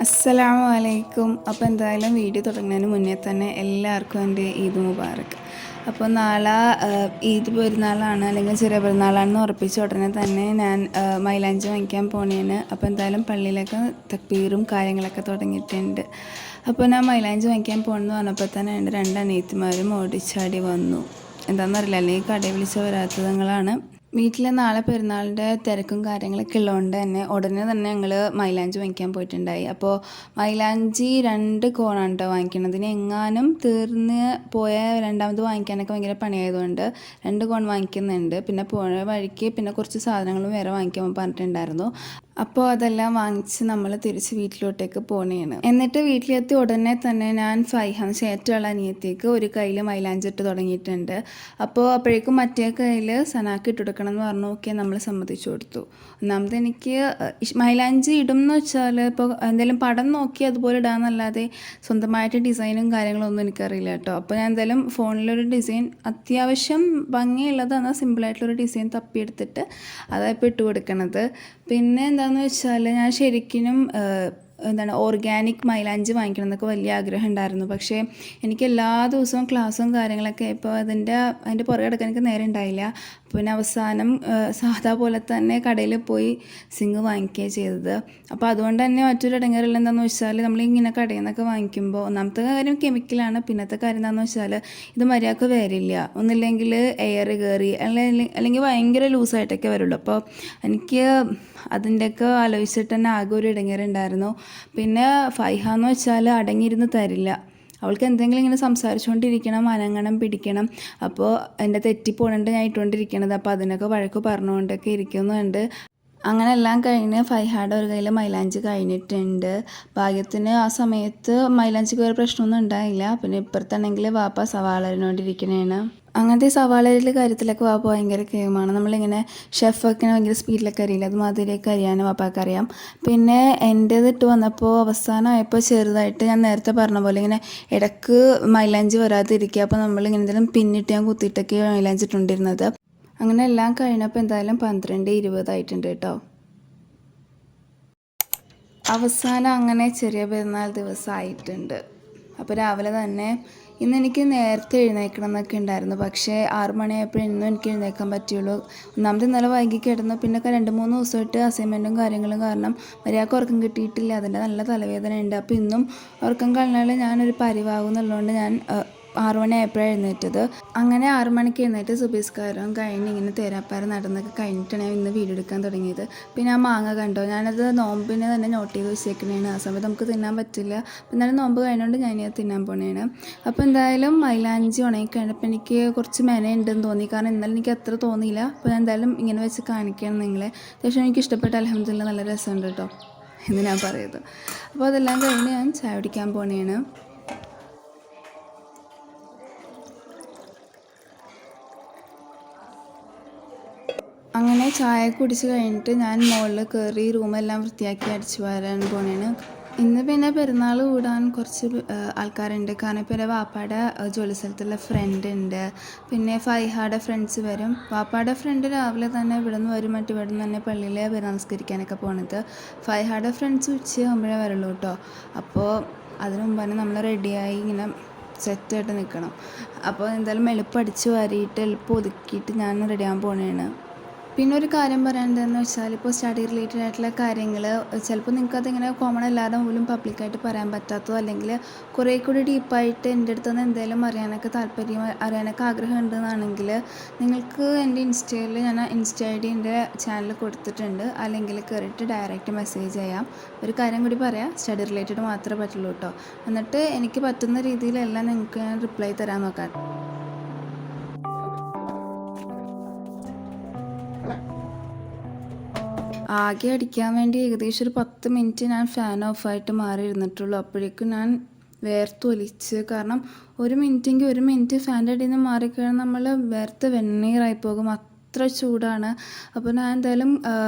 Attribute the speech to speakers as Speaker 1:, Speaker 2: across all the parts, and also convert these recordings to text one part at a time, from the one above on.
Speaker 1: അസ്സലാമു അലൈക്കും. അപ്പോൾ എന്തായാലും വീഡിയോ തുടങ്ങുന്നതിന് മുന്നേ തന്നെ എല്ലാവർക്കും എൻ്റെ ഈദ് മുബാറക്. അപ്പോൾ നാളെ ഈദ് പെരുന്നാളാണ്, അല്ലെങ്കിൽ ചെറിയ പെരുന്നാളാണെന്ന് ഉറപ്പിച്ച ഉടനെ തന്നെ ഞാൻ മൈലാഞ്ചി വാങ്ങിക്കാൻ പോണേന്. അപ്പോൾ എന്തായാലും പള്ളിയിലൊക്കെ തക്ബീറും കാര്യങ്ങളൊക്കെ തുടങ്ങിയിട്ടുണ്ട്. അപ്പോൾ ഞാൻ മൈലാഞ്ചി വാങ്ങിക്കാൻ പോകണമെന്ന് പറഞ്ഞപ്പോൾ തന്നെ എൻ്റെ രണ്ട് അനിയത്തിമാരും ഓടിച്ചാടി വന്നു. എന്താണെന്നറിയില്ല, അല്ലെങ്കിൽ കടയിൽ വിളിച്ച് വരാത്തതുങ്ങളാണ്. വീട്ടിൽ നാളെ പെരുന്നാളിൻ്റെ തിരക്കും കാര്യങ്ങളൊക്കെ ഉള്ളതുകൊണ്ട് തന്നെ ഉടനെ തന്നെ ഞങ്ങൾ മൈലാഞ്ചി വാങ്ങിക്കാൻ പോയിട്ടുണ്ടായി. അപ്പോൾ മൈലാഞ്ചി 2 കോണാണ് കേട്ടോ വാങ്ങിക്കണത്. ഇതിന് എങ്ങാനും തീർന്ന് പോയ രണ്ടാമത് വാങ്ങിക്കാനൊക്കെ ഭയങ്കര പണിയായതുകൊണ്ട് 2 കോൺ വാങ്ങിക്കുന്നുണ്ട്. പിന്നെ പോയ വഴിക്ക് പിന്നെ കുറച്ച് സാധനങ്ങളും വേറെ വാങ്ങിക്കാൻ പറഞ്ഞിട്ടുണ്ടായിരുന്നു. അപ്പോൾ അതെല്ലാം വാങ്ങിച്ച് നമ്മൾ തിരിച്ച് വീട്ടിലോട്ടേക്ക് പോണേണ്. എന്നിട്ട് വീട്ടിലെത്തി ഉടനെ തന്നെ ഞാൻ ഫൈഹാൻ ഏറ്റവും അനിയത്തേക്ക് ഒരു കയ്യിൽ മൈലാഞ്ചി ഇട്ട് തുടങ്ങിയിട്ടുണ്ട്. അപ്പോൾ അപ്പോഴേക്കും മറ്റേ കയ്യിൽ സനാക്ക് ഇട്ട് കൊടുക്കണം എന്ന് പറഞ്ഞു. ഓക്കെ, നമ്മൾ സമ്മതിച്ചു കൊടുത്തു. ഒന്നാമത് എനിക്ക് മൈലാഞ്ചി ഇടും എന്ന് വെച്ചാൽ ഇപ്പോൾ എന്തെങ്കിലും പടം നോക്കി അതുപോലെ ഇടാമെന്നല്ലാതെ സ്വന്തമായിട്ട് ഡിസൈനും കാര്യങ്ങളൊന്നും എനിക്കറിയില്ല കേട്ടോ. അപ്പോൾ ഞാൻ എന്തായാലും ഫോണിലൊരു ഡിസൈൻ അത്യാവശ്യം ഭംഗിയുള്ളത് എന്നാൽ സിമ്പിളായിട്ടുള്ളൊരു ഡിസൈൻ തപ്പിയെടുത്തിട്ട് അതായിപ്പോൾ ഇട്ട് കൊടുക്കണത്. പിന്നെ എന്താണെന്ന് വെച്ചാൽ ഞാൻ ശരിക്കും ഓർഗാനിക് മൈലാഞ്ചി വാങ്ങിക്കണം എന്നൊക്കെ വലിയ ആഗ്രഹം ഉണ്ടായിരുന്നു. പക്ഷേ എനിക്ക് എല്ലാ ദിവസവും ക്ലാസ്സും കാര്യങ്ങളൊക്കെ ഇപ്പോൾ അതിൻ്റെ പുറകെ കിടക്കാൻ എനിക്ക് നേരം ഉണ്ടായില്ല. പിന്നെ അവസാനം സാധാ പോലെ തന്നെ കടയിൽ പോയി സിങ്ക് വാങ്ങിക്കുകയാണ് ചെയ്തത്. അപ്പോൾ അതുകൊണ്ട് തന്നെ മറ്റൊരു ഇടങ്ങേറില്ല. എന്താണെന്ന് വെച്ചാൽ നമ്മളിങ്ങനെ കടയിൽ നിന്നൊക്കെ വാങ്ങിക്കുമ്പോൾ ഒന്നാമത്തെ കാര്യം കെമിക്കലാണ്. പിന്നത്തെ കാര്യം എന്താണെന്ന് വെച്ചാൽ ഇത് മര്യാദക്ക് വരില്ല. ഒന്നില്ലെങ്കിൽ എയർ കയറി അല്ലെങ്കിൽ ഭയങ്കര ലൂസായിട്ടൊക്കെ വരുള്ളൂ. അപ്പോൾ എനിക്ക് അതിൻ്റെയൊക്കെ ആലോചിച്ചിട്ട് തന്നെ ആകെ ഒരു ഇടങ്ങേറുണ്ടായിരുന്നു. പിന്നെ ഫൈഹാന്ന് വെച്ചാൽ അടങ്ങിയിരുന്ന് തരില്ല. അവൾക്ക് എന്തെങ്കിലും ഇങ്ങനെ സംസാരിച്ചുകൊണ്ടിരിക്കണം, അനങ്ങണം, പിടിക്കണം. അപ്പോൾ എൻ്റെ തെറ്റിപ്പോണുണ്ട് ഞാൻ ഇട്ടുകൊണ്ടിരിക്കണത്. അപ്പോൾ അതിനൊക്കെ വഴക്ക് പറഞ്ഞുകൊണ്ടൊക്കെ ഇരിക്കുന്നുണ്ട്. അങ്ങനെ എല്ലാം കഴിഞ്ഞ് ഫൈഹാടെ ഒരു കയ്യിൽ മൈലാഞ്ചി കഴിഞ്ഞിട്ടുണ്ട്. ഭാഗ്യത്തിന് ആ സമയത്ത് മൈലാഞ്ചിക്ക് ഒരു പ്രശ്നമൊന്നും ഉണ്ടായില്ല. പിന്നെ ഇപ്പുറത്താണെങ്കിൽ വാപ്പ സവാള അരിഞ്ഞുകൊണ്ടിരിക്കണേണ്. അങ്ങനത്തെ സവാളയിലെ കാര്യത്തിലൊക്കെ വാപ്പ ഭയങ്കര കേമാണ്. നമ്മളിങ്ങനെ ഷെഫൊക്കെ ഭയങ്കര സ്പീഡിലൊക്കെ അറിയില്ല, അതുമാതിരിയൊക്കെ അറിയാനും വാപ്പാക്ക് അറിയാം. പിന്നെ എൻ്റേത് ഇട്ട് വന്നപ്പോൾ അവസാനമായപ്പോൾ ചെറുതായിട്ട് ഞാൻ നേരത്തെ പറഞ്ഞ പോലെ ഇങ്ങനെ ഇടയ്ക്ക് മൈലാഞ്ചി വരാതിരിക്കുക. അപ്പോൾ നമ്മളിങ്ങനെ എന്തെങ്കിലും പിന്നിട്ട് ഞാൻ കുത്തിയിട്ടൊക്കെ മൈലാഞ്ചി ഇട്ടുകൊണ്ടിരുന്നത്. അങ്ങനെ എല്ലാം കഴിഞ്ഞപ്പോൾ എന്തായാലും 12:20 ആയിട്ടുണ്ട് കേട്ടോ. അവസാനം അങ്ങനെ ചെറിയ പെരുന്നാൾ ദിവസമായിട്ടുണ്ട്. അപ്പോൾ രാവിലെ തന്നെ ഇന്ന് എനിക്ക് നേരത്തെ എഴുന്നേൽക്കണം എന്നൊക്കെ ഉണ്ടായിരുന്നു. പക്ഷേ 6 മണിയായപ്പോഴും ഇന്നും എനിക്ക് എഴുന്നേൽക്കാൻ പറ്റുള്ളൂ. ഒന്നാമത് ഇന്നലെ വൈകി കിടന്നു. പിന്നെ 2-3 ദിവസമായിട്ട് അസൈൻമെൻറ്റും കാര്യങ്ങളും കാരണം മര്യാദക്ക് ഉറക്കം കിട്ടിയിട്ടില്ല. അതിൻ്റെ നല്ല തലവേദന ഉണ്ട്. അപ്പോൾ ഇന്നും ഉറക്കം കളഞ്ഞാൽ ഞാനൊരു പരിവാകും എന്നുള്ളതുകൊണ്ട് ഞാൻ 6 മണിയായപ്പോഴാണ് എഴുന്നേറ്റത്. അങ്ങനെ 6 മണിക്ക് എഴുന്നേറ്റ് സുബഹിസ്കാരം കഴിഞ്ഞ് ഇങ്ങനെ തേരാപ്പാരം നടന്നൊക്കെ കഴിഞ്ഞിട്ടാണ് ഞാൻ ഇന്ന് വീഡിയോ എടുക്കാൻ തുടങ്ങിയത്. പിന്നെ ആ മാങ്ങ കണ്ടോ, ഞാനത് നോമ്പിനെ തന്നെ നോട്ട് ചെയ്ത് വെച്ചേക്കണേണ്. ആ സമയത്ത് നമുക്ക് തിന്നാൻ പറ്റില്ല. എന്നാലും നോമ്പ് കഴിഞ്ഞുകൊണ്ട് ഞാനത് തിന്നാൻ പോണേണ്. അപ്പോൾ എന്തായാലും മൈലാഞ്ചി ഉണങ്ങി കഴിഞ്ഞപ്പോൾ എനിക്ക് കുറച്ച് മെനയുണ്ടെന്ന് തോന്നി. കാരണം ഇന്നലെ എനിക്ക് അത്ര തോന്നിയില്ല. അപ്പോൾ ഞാൻ എന്തായാലും ഇങ്ങനെ വെച്ച് കാണിക്കണം നിങ്ങളെ. അത്യാവശ്യം എനിക്ക് ഇഷ്ടപ്പെട്ട അൽഹംദുലില്ലാ നല്ല രസമുണ്ട് കേട്ടോ എന്ന് ഞാൻ പറയുന്നത്. അപ്പോൾ അതെല്ലാം കഴിഞ്ഞ് ഞാൻ ചായ കുടിക്കാൻ പോണേണ്. അങ്ങനെ ചായ കുടിച്ച് കഴിഞ്ഞിട്ട് ഞാൻ മുകളിൽ കയറി റൂമെല്ലാം വൃത്തിയാക്കി അടിച്ചു വാരാൻ പോണേണ്. ഇന്ന് പിന്നെ പെരുന്നാൾ കൂടാൻ കുറച്ച് ആൾക്കാരുണ്ട്. കാരണം ഇപ്പോൾ എൻ്റെ വാപ്പാടെ ജോലി സ്ഥലത്തുള്ള ഫ്രണ്ട് ഉണ്ട്. പിന്നെ ഫൈഹാടെ ഫ്രണ്ട്സ് വരും. വാപ്പാടെ ഫ്രണ്ട് രാവിലെ തന്നെ ഇവിടെ നിന്ന് വരും. ഇവിടെ നിന്ന് തന്നെ പള്ളിയിൽ നമസ്കരിക്കാനൊക്കെ പോണത്. ഫൈഹാടെ ഫ്രണ്ട്സ് ഉച്ചയാകുമ്പോഴേ വരുള്ളൂ കേട്ടോ. അപ്പോൾ അതിന് മുമ്പ് തന്നെ നമ്മൾ റെഡിയായി ഇങ്ങനെ സെറ്റായിട്ട് നിൽക്കണം. അപ്പോൾ എന്തായാലും എളുപ്പം അടിച്ച് വാരിയിട്ട് എളുപ്പം ഒതുക്കിയിട്ട് ഞാൻ റെഡിയാകാൻ പോണേണ്. പിന്നെ ഒരു കാര്യം പറയാനുണ്ടെന്ന് വെച്ചാൽ ഇപ്പോൾ സ്റ്റഡി റിലേറ്റഡ് ആയിട്ടുള്ള കാര്യങ്ങൾ ചിലപ്പോൾ നിങ്ങൾക്കതിങ്ങനെ കോമൺ എല്ലാവരുടെ മുമ്പിലും പബ്ലിക്കായിട്ട് പറയാൻ പറ്റാത്തതോ അല്ലെങ്കിൽ കുറേ കൂടി ഡീപ്പായിട്ട് എൻ്റെ അടുത്ത് നിന്ന് എന്തെങ്കിലും അറിയാനൊക്കെ ആഗ്രഹം ഉണ്ടെന്നാണെങ്കിൽ നിങ്ങൾക്ക് എൻ്റെ ഇൻസ്റ്റയിൽ ഞാൻ ഇൻസ്റ്റ ID എൻ്റെ ചാനൽ കൊടുത്തിട്ടുണ്ട്. അല്ലെങ്കിൽ കയറിയിട്ട് ഡയറക്റ്റ് മെസ്സേജ് ചെയ്യാം. ഒരു കാര്യം കൂടി പറയാം, സ്റ്റഡി റിലേറ്റഡ് മാത്രമേ പറ്റുള്ളൂ കേട്ടോ. എന്നിട്ട് എനിക്ക് പറ്റുന്ന രീതിയിലെല്ലാം നിങ്ങൾക്ക് ഞാൻ റിപ്ലൈ തരാൻ നോക്കാം. ആകെ അടിക്കാൻ വേണ്ടി ഏകദേശം ഒരു 10 മിനിറ്റ് ഞാൻ ഫാൻ ഓഫായിട്ട് മാറി ഇരുന്നിട്ടുള്ളൂ. അപ്പോഴേക്കും ഞാൻ വേർത്തൊലിച്ച്. കാരണം 1 മിനിറ്റെങ്കിൽ 1 മിനിറ്റ് ഫാൻ്റെ അടിയിൽ നിന്ന് മാറിക്കഴിഞ്ഞാൽ നമ്മൾ വേർത്ത് വെണ്ണീറായി പോകും. അത്ര ചൂടാണ്. അപ്പോൾ ഞാൻ എന്തായാലും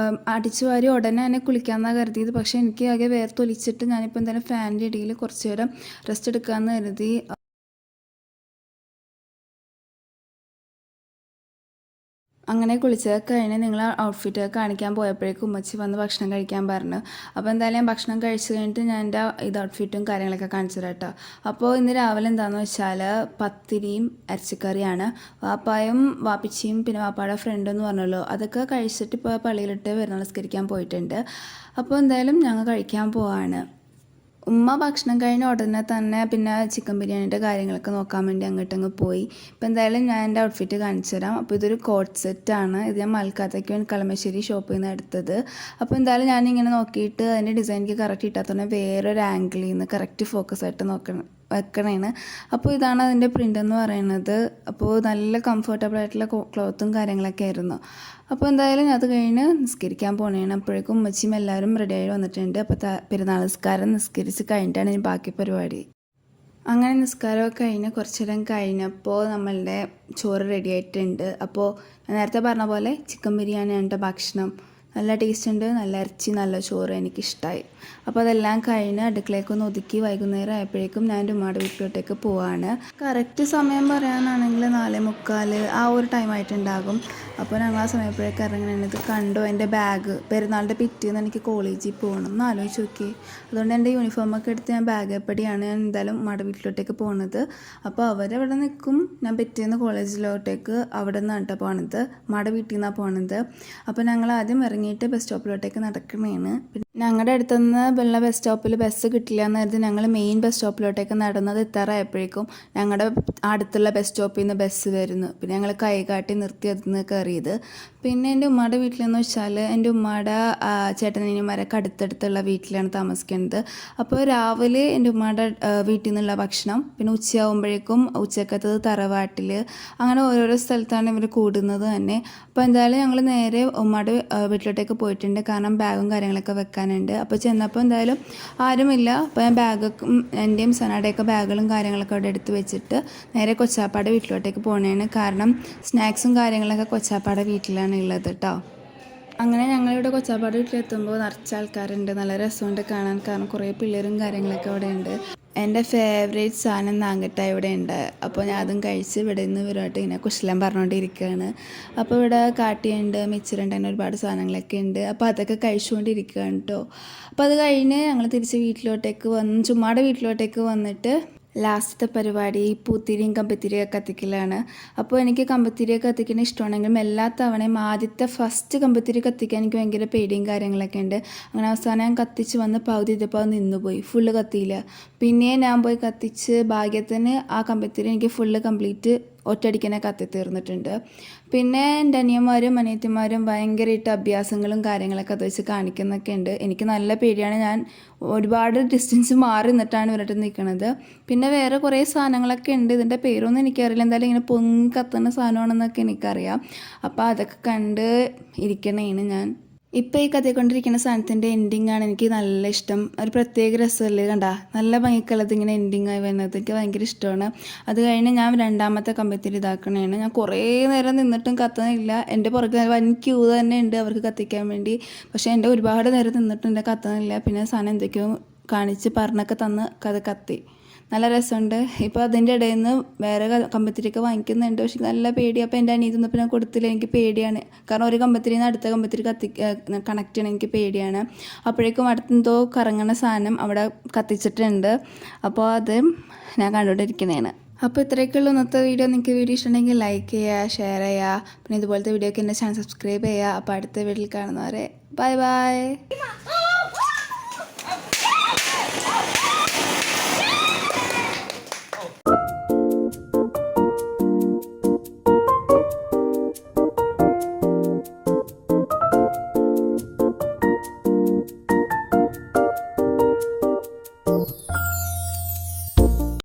Speaker 1: അടിച്ചു വാരി ഉടനെ തന്നെ കുളിക്കാമെന്നാണ് കരുതിയത്. പക്ഷേ എനിക്ക് ആകെ വേർത്തൊലിച്ചിട്ട് ഞാനിപ്പോൾ എന്തായാലും ഫാനിൻ്റെ ഇടയിൽ കുറച്ച് നേരം റെസ്റ്റ് എടുക്കാമെന്ന് കരുതി. അങ്ങനെ കുളിച്ചതൊക്കെ കഴിഞ്ഞ് നിങ്ങൾ ഔട്ട്ഫിറ്റ് കാണിക്കാൻ പോയപ്പോഴേക്കും ഉമ്മച്ചി വന്ന് ഭക്ഷണം കഴിക്കാൻ പറഞ്ഞു. അപ്പോൾ എന്തായാലും ഭക്ഷണം കഴിച്ച് കഴിഞ്ഞിട്ട് ഞാൻ എൻ്റെ ഔട്ട്ഫിറ്റും കാര്യങ്ങളൊക്കെ കാണിച്ചു തരാം കേട്ടോ. അപ്പോൾ ഇന്ന് രാവിലെ എന്താണെന്ന് വെച്ചാൽ പത്തിരിയും ഇറച്ചിക്കറിയാണ്. വാപ്പായും വാപ്പിച്ചിയും പിന്നെ വാപ്പായുടെ ഫ്രണ്ടെന്ന് പറഞ്ഞല്ലോ, അതൊക്കെ കഴിച്ചിട്ട് ഇപ്പോൾ പള്ളിയിലിട്ട് പെരുന്നാൾ നിസ്കരിക്കാൻ പോയിട്ടുണ്ട്. അപ്പോൾ എന്തായാലും ഞങ്ങൾ കഴിക്കാൻ പോവാണ്. ഉമ്മ ഭക്ഷണം കഴിഞ്ഞ ഉടനെ തന്നെ പിന്നെ ചിക്കൻ ബിരിയാണീൻ്റെ കാര്യങ്ങളൊക്കെ നോക്കാൻ വേണ്ടി അങ്ങോട്ടങ്ങ് പോയി. ഇപ്പോൾ എന്തായാലും ഞാൻ എൻ്റെ ഔട്ട്ഫിറ്റ് കാണിച്ചു തരാം. അപ്പോൾ ഇതൊരു കോട്ട് സെറ്റാണ്. ഇത് ഞാൻ മൽക്കാത്തേക്ക് വേണ്ടി കളമശ്ശേരി ഷോപ്പിൽ നിന്ന് എടുത്തത്. അപ്പോൾ എന്തായാലും ഞാനിങ്ങനെ നോക്കിയിട്ട് അതിൻ്റെ ഡിസൈനിക്ക് കറക്റ്റ് ഇട്ടാത്തന്നെ വേറൊരു ആംഗിളിൽ നിന്ന് കറക്റ്റ് ഫോക്കസ് ആയിട്ട് വെക്കണേണ്. അപ്പോൾ ഇതാണ് അതിൻ്റെ പ്രിൻ്റ് എന്ന് പറയുന്നത്. അപ്പോൾ നല്ല കംഫർട്ടബിൾ ആയിട്ടുള്ള ക്ലോത്തും കാര്യങ്ങളൊക്കെ ആയിരുന്നു. അപ്പോൾ എന്തായാലും അത് കഴിഞ്ഞ് നിസ്കരിക്കാൻ പോണേണ്. അപ്പോഴേക്കും ഉമ്മച്ചിയും എല്ലാവരും റെഡിയായി വന്നിട്ടുണ്ട്. അപ്പോൾ പെരുന്നാൾ നിസ്കാരം നിസ്കരിച്ച് കഴിഞ്ഞിട്ടാണ് ഇനി ബാക്കി പരിപാടി. അങ്ങനെ നിസ്കാരമൊക്കെ കഴിഞ്ഞ് കുറച്ച് നേരം കഴിഞ്ഞപ്പോൾ നമ്മളുടെ ചോറ് റെഡി ആയിട്ടുണ്ട്. അപ്പോൾ നേരത്തെ പറഞ്ഞ പോലെ ചിക്കൻ ബിരിയാണിയാണ് ഭക്ഷണം. നല്ല ടേസ്റ്റ് ഉണ്ട്, നല്ല ഇറച്ചി, നല്ല ചോറ് എനിക്കിഷ്ടമായി. അപ്പോൾ അതെല്ലാം കഴിഞ്ഞ് അടുക്കളയൊക്കെ ഒതുക്കി വൈകുന്നേരം ആയപ്പോഴേക്കും ഞാൻ എൻ്റെ ഉമ്മയുടെ വീട്ടിലോട്ടേക്ക് പോവാണ്. കറക്റ്റ് സമയം പറയാനാണെങ്കിൽ 4:45 ആ ഒരു ടൈം ആയിട്ടുണ്ടാകും. അപ്പോൾ ഞങ്ങൾ ആ സമയപ്പോഴേക്ക് ഇറങ്ങുന്നത് കണ്ടു. എൻ്റെ ബാഗ് പെരുന്നാളിൻ്റെ പിറ്റേന്ന് എനിക്ക് കോളേജിൽ പോകണം എന്ന് ആലോചിച്ച് നോക്കി. അതുകൊണ്ട് എൻ്റെ യൂണിഫോമൊക്കെ എടുത്ത് ഞാൻ ബാഗ് എപ്പടിയാണ് ഞാൻ എന്തായാലും ഉമ്മയുടെ വീട്ടിലോട്ടേക്ക് പോകുന്നത്. അപ്പോൾ അവരവിടെ നിൽക്കും. ഞാൻ പിറ്റേന്ന് കോളേജിലോട്ടേക്ക് അവിടെ നിന്നാണ് കേട്ടോ പോകണത്, ഉമ്മയുടെ വീട്ടിൽ നിന്നാണ് പോകണത്. അപ്പോൾ ഞങ്ങൾ ആദ്യം ഇറങ്ങിയിട്ട് ബസ് സ്റ്റോപ്പിലോട്ടേക്ക് നടക്കണേണ്. പിന്നെ ഞങ്ങളുടെ അടുത്തുനിന്ന് ഉള്ള ബസ് സ്റ്റോപ്പിൽ ബസ് കിട്ടില്ല എന്ന് കരുതി ഞങ്ങൾ മെയിൻ ബസ് സ്റ്റോപ്പിലോട്ടേക്ക് നടന്നത് എത്താറായപ്പോഴേക്കും ഞങ്ങളുടെ അടുത്തുള്ള ബസ് സ്റ്റോപ്പിൽ നിന്ന് ബസ് വരുന്നു. പിന്നെ ഞങ്ങൾ കൈകാട്ടി നിർത്തി അതിൽ കയറിയത്. പിന്നെ എൻ്റെ ഉമ്മയുടെ വീട്ടിലെന്ന് വെച്ചാൽ എൻ്റെ ഉമ്മയുടെ ചേട്ടനനിയന്മാരൊക്കെ അടുത്തടുത്തുള്ള വീട്ടിലാണ് താമസിക്കുന്നത്. അപ്പോൾ രാവിലെ എൻ്റെ ഉമ്മയുടെ വീട്ടിൽ നിന്നുള്ള ഭക്ഷണം, പിന്നെ ഉച്ചയാകുമ്പോഴേക്കും ഉച്ചക്കത്തത് തറവാട്ടിൽ, അങ്ങനെ ഓരോരോ സ്ഥലത്താണ് ഇവർ കൂടുന്നത് തന്നെ. അപ്പോൾ എന്തായാലും ഞങ്ങൾ നേരെ ഉമ്മയുടെ വീട്ടിലോട്ടേക്ക് പോയിട്ടുണ്ട്. കാരണം ബാഗും കാര്യങ്ങളൊക്കെ വെക്കാനുണ്ട്. അപ്പോൾ ചെന്നപ്പോൾ എന്തായാലും ആരുമില്ല. അപ്പോൾ ഞാൻ ബാഗൊക്കെ എൻ്റെയും സനാടയൊക്കെ ബാഗുകളും കാര്യങ്ങളൊക്കെ അവിടെ എടുത്ത് വെച്ചിട്ട് നേരെ കൊച്ചാപ്പാടെ വീട്ടിലോട്ടേക്ക് പോകണേണ്. കാരണം സ്നാക്സും കാര്യങ്ങളൊക്കെ കൊച്ചാപ്പാടെ വീട്ടിലാണ് ഉള്ളത് കേട്ടോ. അങ്ങനെ ഞങ്ങളിവിടെ കൊച്ചാപ്പാട് വീട്ടിലെത്തുമ്പോൾ നിറച്ച ആൾക്കാരുണ്ട്. നല്ല രസമുണ്ട് കാണാൻ. കാരണം കുറേ പിള്ളേരും കാര്യങ്ങളൊക്കെ അവിടെ ഉണ്ട്. എൻ്റെ ഫേവറേറ്റ് സാധനം നാങ്കട്ട ഇവിടെ ഉണ്ട്. അപ്പോൾ ഞാൻ അതും കഴിച്ച് ഇവിടെ നിന്ന് ഇവരുമായിട്ട് ഇങ്ങനെ കുശലം പറഞ്ഞുകൊണ്ടിരിക്കുകയാണ്. അപ്പോൾ ഇവിടെ കാട്ടിയുണ്ട്, മിച്ചറുണ്ട്, അങ്ങനെ ഒരുപാട് സാധനങ്ങളൊക്കെ ഉണ്ട്. അപ്പോൾ അതൊക്കെ കഴിച്ചുകൊണ്ടിരിക്കുകയാണ് കേട്ടോ. അപ്പോൾ അത് കഴിഞ്ഞ് ഞങ്ങൾ തിരിച്ച് വീട്ടിലോട്ടേക്ക് വന്ന് ചുമ്മാടെ വീട്ടിലോട്ടേക്ക് വന്നിട്ട് ലാസ്റ്റത്തെ പരിപാടി പൂത്തിരിയും കമ്പത്തിരിയൊക്കെ കത്തിക്കലാണ്. അപ്പോൾ എനിക്ക് കമ്പത്തിരിയൊക്കെ കത്തിക്കാൻ ഇഷ്ടമാണെങ്കിലും എല്ലാ തവണയും ആദ്യത്തെ ഫസ്റ്റ് കമ്പത്തിരി കത്തിക്കാൻ എനിക്ക് ഭയങ്കര പേടിയും കാര്യങ്ങളൊക്കെ ഉണ്ട്. അങ്ങനെ അവസാനം ഞാൻ കത്തിച്ച് വന്ന് പകുതി ഇതപ്പോൾ അത് നിന്നുപോയി, ഫുള്ള് കത്തിയില്ല. പിന്നെ ഞാൻ പോയി കത്തിച്ച് ഭാഗ്യത്തിന് ആ കമ്പത്തിരി എനിക്ക് ഫുള്ള് കംപ്ലീറ്റ് ഒറ്റയടിക്കനെ കത്തി തീർന്നിട്ടുണ്ട്. പിന്നെ എൻ്റെ അനിയന്മാരും അനിയത്തിമാരും ഭയങ്കരമായിട്ട് അഭ്യാസങ്ങളും കാര്യങ്ങളൊക്കെ അത് വെച്ച് കാണിക്കുന്നൊക്കെ ഉണ്ട്. എനിക്ക് നല്ല പേടിയാണ്. ഞാൻ ഒരുപാട് ഡിസ്റ്റൻസ് മാറി നിന്നിട്ടാണ് ഇവരുടെ നിൽക്കുന്നത്. പിന്നെ വേറെ കുറേ സാധനങ്ങളൊക്കെ ഉണ്ട്. ഇതിൻ്റെ പേരൊന്നും എനിക്കറിയില്ല. എന്തായാലും ഇങ്ങനെ പൊങ്ങി കത്തുന്ന സാധനമാണെന്നൊക്കെ എനിക്കറിയാം. അപ്പോൾ അതൊക്കെ കണ്ട് ഇരിക്കണേന് ഞാൻ. ഇപ്പോൾ ഈ കത്തിക്കൊണ്ടിരിക്കുന്ന സാധനത്തിൻ്റെ എൻഡിങ്ങാണ് എനിക്ക് നല്ല ഇഷ്ടം. ഒരു പ്രത്യേക രസമല്ലേ കണ്ട, നല്ല ഭംഗിക്കുള്ളത് ഇങ്ങനെ എൻഡിങ്ങായി വരുന്നത് എനിക്ക് ഭയങ്കര ഇഷ്ടമാണ്. അത് കഴിഞ്ഞ് ഞാൻ രണ്ടാമത്തെ കമ്പത്തിരി ഇതാക്കണേണ്. ഞാൻ കുറേ നേരം നിന്നിട്ടും കത്തുന്നില്ല. എൻ്റെ പുറകെ വൻ ക്യൂ തന്നെ ഉണ്ട് അവർക്ക് കത്തിക്കാൻ വേണ്ടി. പക്ഷേ എൻ്റെ ഒരുപാട് നേരം നിന്നിട്ടും എൻ്റെ കത്തുന്നില്ല. പിന്നെ സാധനം എന്തൊക്കെയോ കാണിച്ച് പറഞ്ഞൊക്കെ തന്ന് കത്തി. നല്ല രസമുണ്ട്. ഇപ്പോൾ അതിൻ്റെ ഇടയിൽ നിന്ന് വേറെ കമ്പത്തിരിയൊക്കെ വാങ്ങിക്കുന്നുണ്ട്. പക്ഷെ നല്ല പേടി. അപ്പോൾ എൻ്റെ അനിയത്തി നിന്നപ്പോൾ ഞാൻ കൊടുത്തില്ല. എനിക്ക് പേടിയാണ്. കാരണം ഒരു കമ്പത്തിരിയിൽ നിന്ന് അടുത്ത കമ്പത്തിരി കണക്ട് ചെയ്യണം, എനിക്ക് പേടിയാണ്. അപ്പോഴേക്കും അടുത്തെന്തോ കറങ്ങണ സാധനം അവിടെ കത്തിച്ചിട്ടുണ്ട്. അപ്പോൾ അത് ഞാൻ കണ്ടുകൊണ്ടിരിക്കുന്നതാണ്. അപ്പോൾ ഇത്രയൊക്കെയുള്ള ഇന്നത്തെ വീഡിയോ. നിങ്ങൾക്ക് വീഡിയോ ഇഷ്ടമുണ്ടെങ്കിൽ ലൈക്ക് ചെയ്യുക, ഷെയർ ചെയ്യുക. പിന്നെ ഇതുപോലത്തെ വീഡിയോക്ക് എൻ്റെ ചാനൽ സബ്സ്ക്രൈബ് ചെയ്യുക. അപ്പോൾ അടുത്ത വീഡിയോയിൽ കാണുന്നവരെ ബൈ ബൈ.